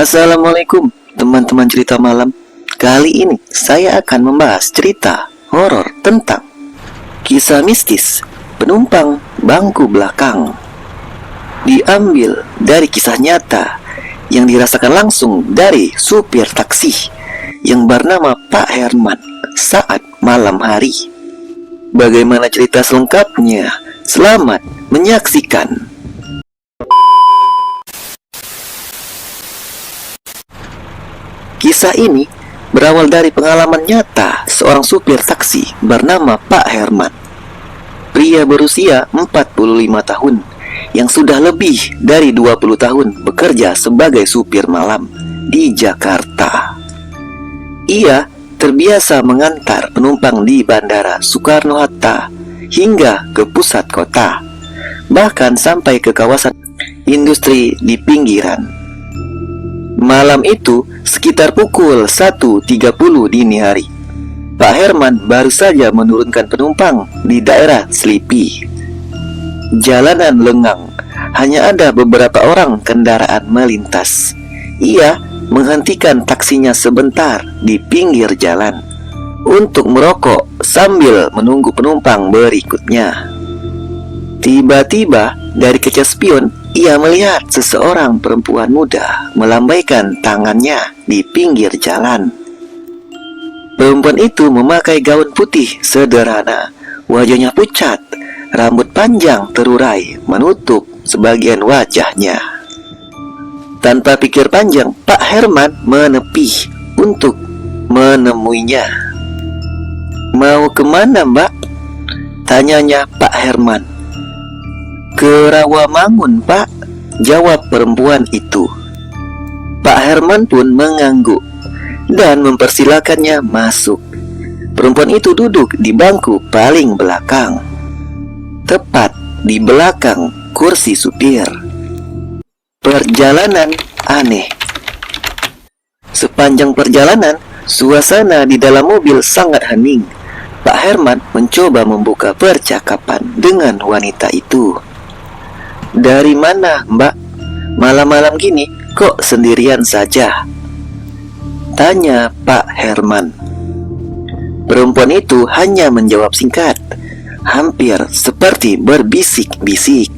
Assalamualaikum teman-teman cerita malam. Kali ini saya akan membahas cerita horor tentang kisah mistis penumpang bangku belakang. Diambil dari kisah nyata yang dirasakan langsung dari supir taksi yang bernama Pak Herman saat malam hari. Bagaimana cerita selengkapnya? Selamat menyaksikan. Kisah ini berawal dari pengalaman nyata seorang supir taksi bernama Pak Herman. Pria berusia 45 tahun yang sudah lebih dari 20 tahun bekerja sebagai supir malam di Jakarta. Ia terbiasa mengantar penumpang di Bandara Soekarno-Hatta hingga ke pusat kota, bahkan sampai ke kawasan industri di pinggiran. Malam itu sekitar pukul 1.30 dini hari. Pak Herman baru saja menurunkan penumpang di daerah Selipi. Jalanan lengang, hanya ada beberapa orang kendaraan melintas. Ia menghentikan taksinya sebentar di pinggir jalan untuk merokok sambil menunggu penumpang berikutnya. Tiba-tiba dari kaca spion ia melihat seseorang perempuan muda melambaikan tangannya di pinggir jalan. Perempuan itu memakai gaun putih sederhana, wajahnya pucat, rambut panjang terurai menutup sebagian wajahnya. Tanpa pikir panjang, Pak Herman menepi untuk menemuinya. "Mau kemana, Mbak?" tanyanya Pak Herman. "Ke Rawamangun, Pak," jawab perempuan itu. Pak Herman pun mengangguk dan mempersilakannya masuk. Perempuan itu duduk di bangku paling belakang, tepat di belakang kursi supir. Perjalanan aneh. Sepanjang perjalanan, suasana di dalam mobil sangat hening. Pak Herman mencoba membuka percakapan dengan wanita itu. "Dari mana, Mbak? Malam-malam gini kok sendirian saja?" tanya Pak Herman. Perempuan itu hanya menjawab singkat, hampir seperti berbisik-bisik.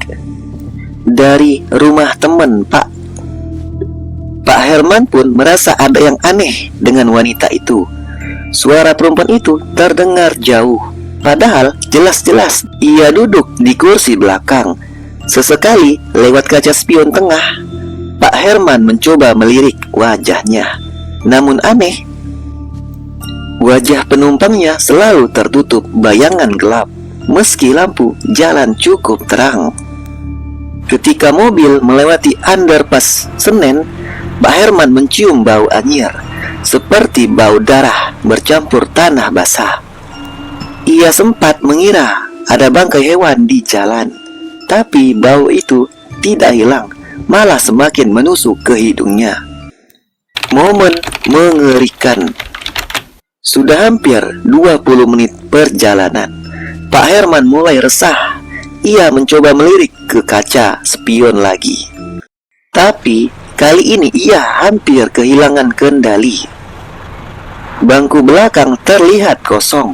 "Dari rumah teman, Pak." Pak Herman pun merasa ada yang aneh dengan wanita itu. Suara perempuan itu terdengar jauh, padahal jelas-jelas ia duduk di kursi belakang. Sesekali lewat kaca spion tengah, Pak Herman mencoba melirik wajahnya. Namun aneh, wajah penumpangnya selalu tertutup bayangan gelap, meski lampu jalan cukup terang. Ketika mobil melewati underpass Senen, Pak Herman mencium bau anyir, seperti bau darah bercampur tanah basah. Ia sempat mengira ada bangkai hewan di jalan, tapi bau itu tidak hilang, malah semakin menusuk ke hidungnya. Momen mengerikan. Sudah hampir 20 menit perjalanan, Pak Herman mulai resah. Ia mencoba melirik ke kaca spion lagi. Tapi kali ini ia hampir kehilangan kendali. Bangku belakang terlihat kosong,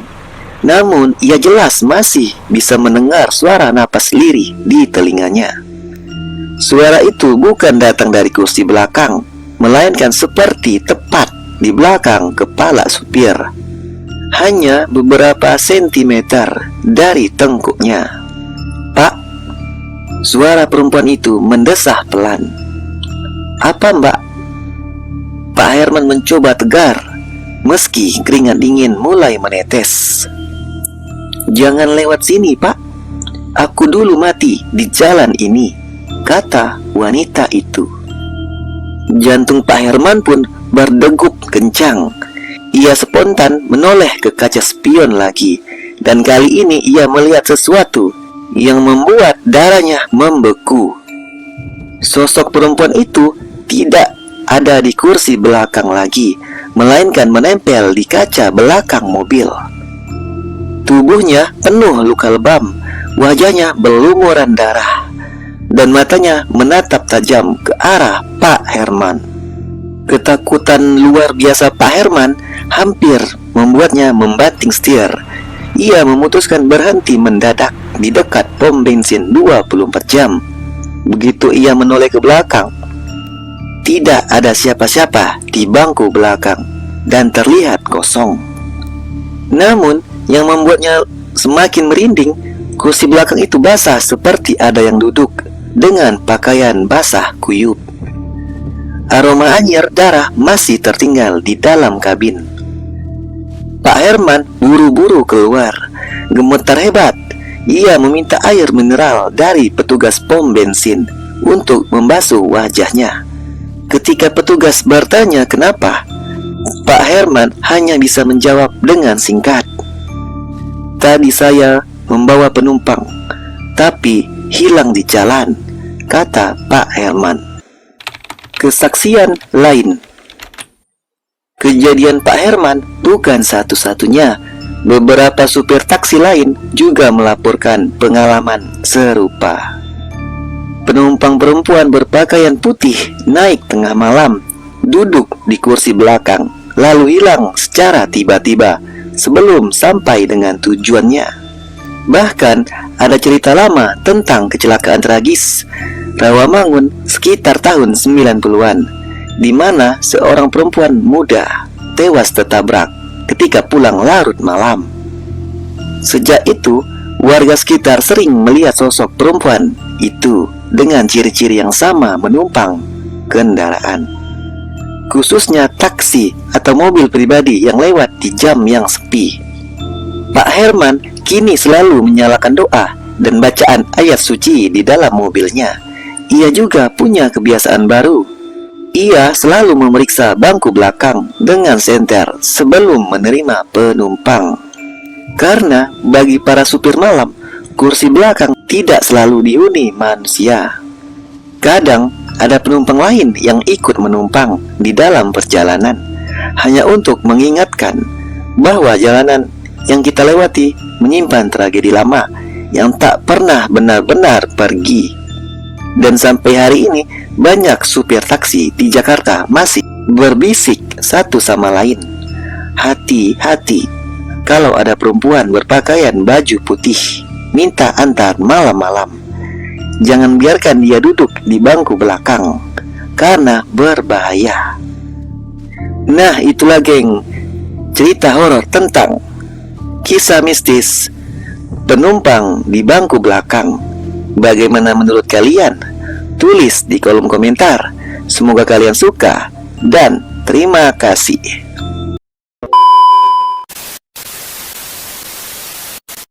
namun ia jelas masih bisa mendengar suara napas lirih di telinganya. Suara itu bukan datang dari kursi belakang, melainkan seperti tepat di belakang kepala supir, hanya beberapa sentimeter dari tengkuknya. "Pak," suara perempuan itu mendesah pelan. "Apa, Mbak?" Pak Herman mencoba tegar, meski keringat dingin mulai menetes. "Jangan lewat sini, Pak. Aku dulu mati di jalan ini," kata wanita itu. Jantung Pak Herman pun berdegup kencang. Ia spontan menoleh ke kaca spion lagi, dan kali ini ia melihat sesuatu yang membuat darahnya membeku. Sosok perempuan itu tidak ada di kursi belakang lagi, melainkan menempel di kaca belakang mobil. Tubuhnya penuh luka lebam, wajahnya berlumuran darah, dan matanya menatap tajam ke arah Pak Herman. Ketakutan luar biasa Pak Herman hampir membuatnya membanting setir. Ia memutuskan berhenti mendadak di dekat pom bensin 24 jam. Begitu ia menoleh ke belakang, tidak ada siapa-siapa di bangku belakang dan terlihat kosong. Namun, yang membuatnya semakin merinding, kursi belakang itu basah seperti ada yang duduk dengan pakaian basah kuyup. Aroma anyir darah masih tertinggal di dalam kabin. Pak Herman buru-buru keluar. Gemetar hebat. Ia meminta air mineral dari petugas pom bensin untuk membasuh wajahnya. Ketika petugas bertanya kenapa, Pak Herman hanya bisa menjawab dengan singkat, "Tadi saya membawa penumpang, tapi hilang di jalan," kata Pak Herman. Kesaksian lain. Kejadian Pak Herman bukan satu-satunya. Beberapa supir taksi lain juga melaporkan pengalaman serupa. Penumpang perempuan berpakaian putih naik tengah malam, duduk di kursi belakang, lalu hilang secara tiba-tiba sebelum sampai dengan tujuannya. Bahkan ada cerita lama tentang kecelakaan tragis Rawamangun sekitar tahun 90-an, di mana seorang perempuan muda tewas tertabrak ketika pulang larut malam. Sejak itu, warga sekitar sering melihat sosok perempuan itu dengan ciri-ciri yang sama menumpang kendaraan, khususnya taksi atau mobil pribadi yang lewat di jam yang sepi. Pak Herman kini selalu menyalakan doa dan bacaan ayat suci di dalam mobilnya. Ia juga punya kebiasaan baru. Ia selalu memeriksa bangku belakang dengan senter sebelum menerima penumpang. Karena bagi para supir malam, kursi belakang tidak selalu dihuni manusia. Kadang ada penumpang lain yang ikut menumpang di dalam perjalanan, hanya untuk mengingatkan bahwa jalanan yang kita lewati menyimpan tragedi lama yang tak pernah benar-benar pergi. Dan sampai hari ini, banyak supir taksi di Jakarta masih berbisik satu sama lain, "Hati-hati, kalau ada perempuan berpakaian baju putih minta antar malam-malam, jangan biarkan dia duduk di bangku belakang, karena berbahaya." Nah, itulah geng, cerita horor tentang kisah mistis penumpang di bangku belakang. Bagaimana menurut kalian? Tulis di kolom komentar. Semoga kalian suka dan terima kasih.